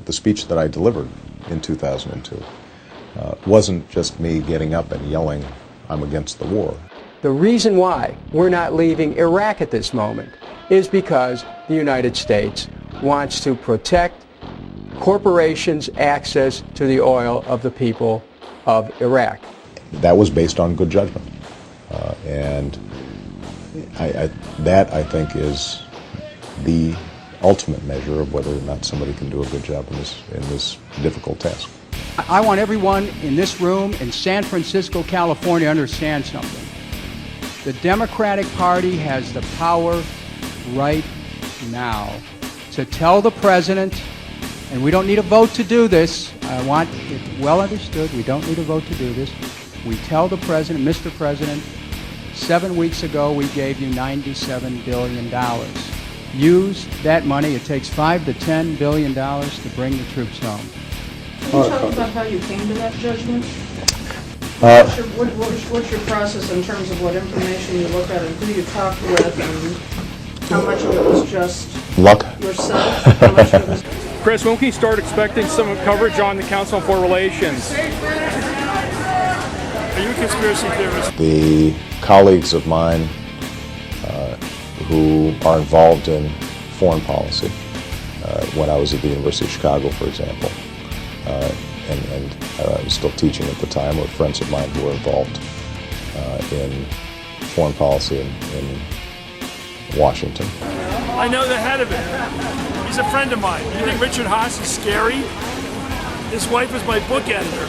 The speech that I delivered in 2002 wasn't just me getting up and yelling, "I'm against the war." The reason why we're not leaving Iraq at this moment is because the United States wants to protect corporations' access to the oil of the people of Iraq. That was based on good judgment. And that, I think, is the ultimate measure of whether or not somebody can do a good job in this difficult task. I want everyone in this room in San Francisco, California to understand something. The Democratic Party has the power right now to tell the president, and we don't need a vote to do this. I want it well understood, we don't need a vote to do this. We tell the president, Mr. President, 7 weeks ago we gave you $97 billion. Use that money. It takes $5 to $10 billion to bring the troops home. Can you talk about how you came to that judgment? What's your process in terms of what information you look at and who you talk with, and how much of it was just luck yourself? How much of it was... Chris, when can you start expecting some coverage on the Council on Foreign Relations? Are you a conspiracy theorist? The colleagues of mine who are involved in foreign policy, when I was at the University of Chicago, for example, and I was still teaching at the time, or friends of mine who were involved in foreign policy in Washington. I know the head of it. He's a friend of mine. You think Richard Haass is scary? His wife is my book editor.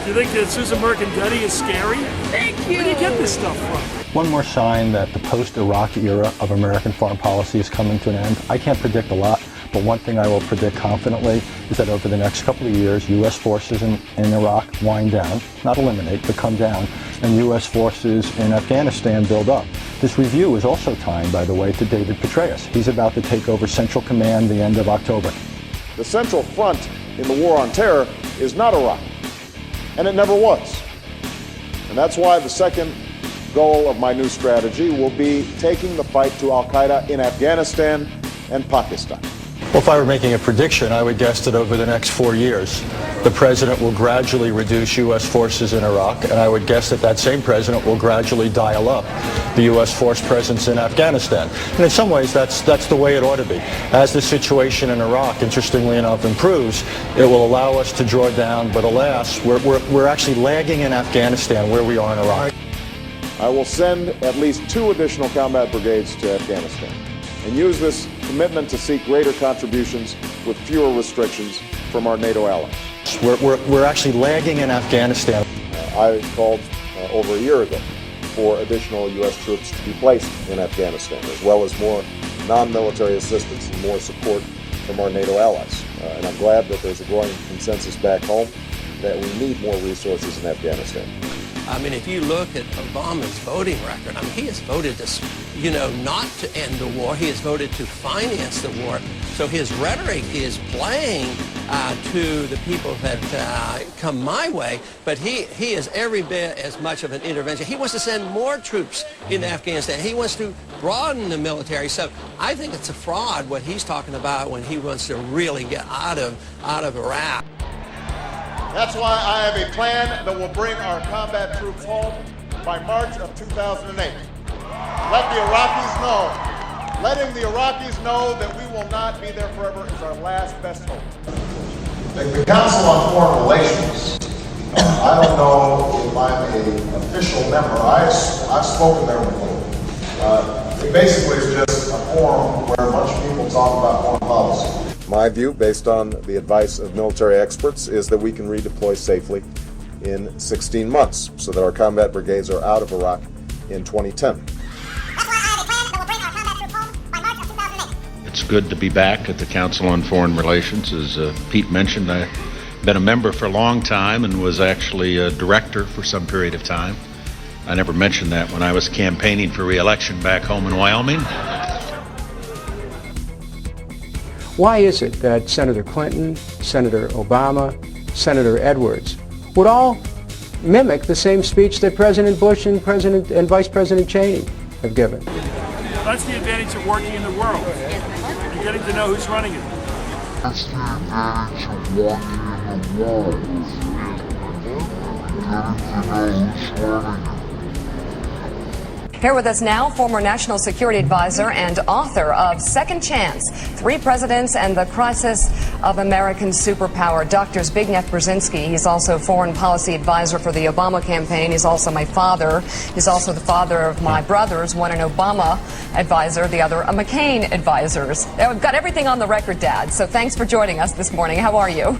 You think that Susan Merkin-Gutty is scary? Thank you. Where do you get this stuff from? One more sign that the post-Iraq era of American foreign policy is coming to an end. I can't predict a lot, but one thing I will predict confidently is that over the next couple of years, U.S. forces in Iraq wind down, not eliminate, but come down, and U.S. forces in Afghanistan build up. This review is also tying, by the way, to David Petraeus. He's about to take over Central Command the end of October. The central front in the war on terror is not Iraq, and it never was. And that's why the second goal of my new strategy will be taking the fight to al-Qaeda in Afghanistan and Pakistan. Well, if I were making a prediction, I would guess that over the next 4 years, the president will gradually reduce U.S. forces in Iraq, and I would guess that that same president will gradually dial up the U.S. force presence in Afghanistan. And in some ways, that's the way it ought to be. As the situation in Iraq, interestingly enough, improves, it will allow us to draw down, but alas, we're actually lagging in Afghanistan where we are in Iraq. I will send at least 2 additional combat brigades to Afghanistan and use this commitment to seek greater contributions with fewer restrictions from our NATO allies. We're actually lagging in Afghanistan. I called over a year ago for additional U.S. troops to be placed in Afghanistan, as well as more non-military assistance and more support from our NATO allies. And I'm glad that there's a growing consensus back home that we need more resources in Afghanistan. I mean, if you look at Obama's voting record, I mean, he has voted to, not to end the war. He has voted to finance the war. So his rhetoric is playing to the people that come my way, but he is every bit as much of an intervention. He wants to send more troops into Afghanistan. He wants to broaden the military. So I think it's a fraud what he's talking about when he wants to really get out of Iraq. That's why I have a plan that will bring our combat troops home by March of 2008. Let letting the Iraqis know that we will not be there forever is our last best hope. The Council on Foreign Relations, I don't know if I'm an official member. I've spoken there before. It basically is just a forum where a bunch of people talk about foreign policy. My view, based on the advice of military experts, is that we can redeploy safely in 16 months so that our combat brigades are out of Iraq in 2010. It's good to be back at the Council on Foreign Relations. As Pete mentioned, I've been a member for a long time and was actually a director for some period of time. I never mentioned that when I was campaigning for re-election back home in Wyoming. Why is it that Senator Clinton, Senator Obama, Senator Edwards would all mimic the same speech that President Bush and Vice President Cheney have given? That's the advantage of working in the world and getting to know who's running it. Here with us now, former National Security Advisor and author of Second Chance, 3 Presidents and the Crisis of American Superpower, Dr. Zbigniew Brzezinski. He's also Foreign Policy Advisor for the Obama campaign. He's also my father. He's also the father of my brothers, one an Obama advisor, the other a McCain advisor. We've got everything on the record, Dad, so thanks for joining us this morning. How are you?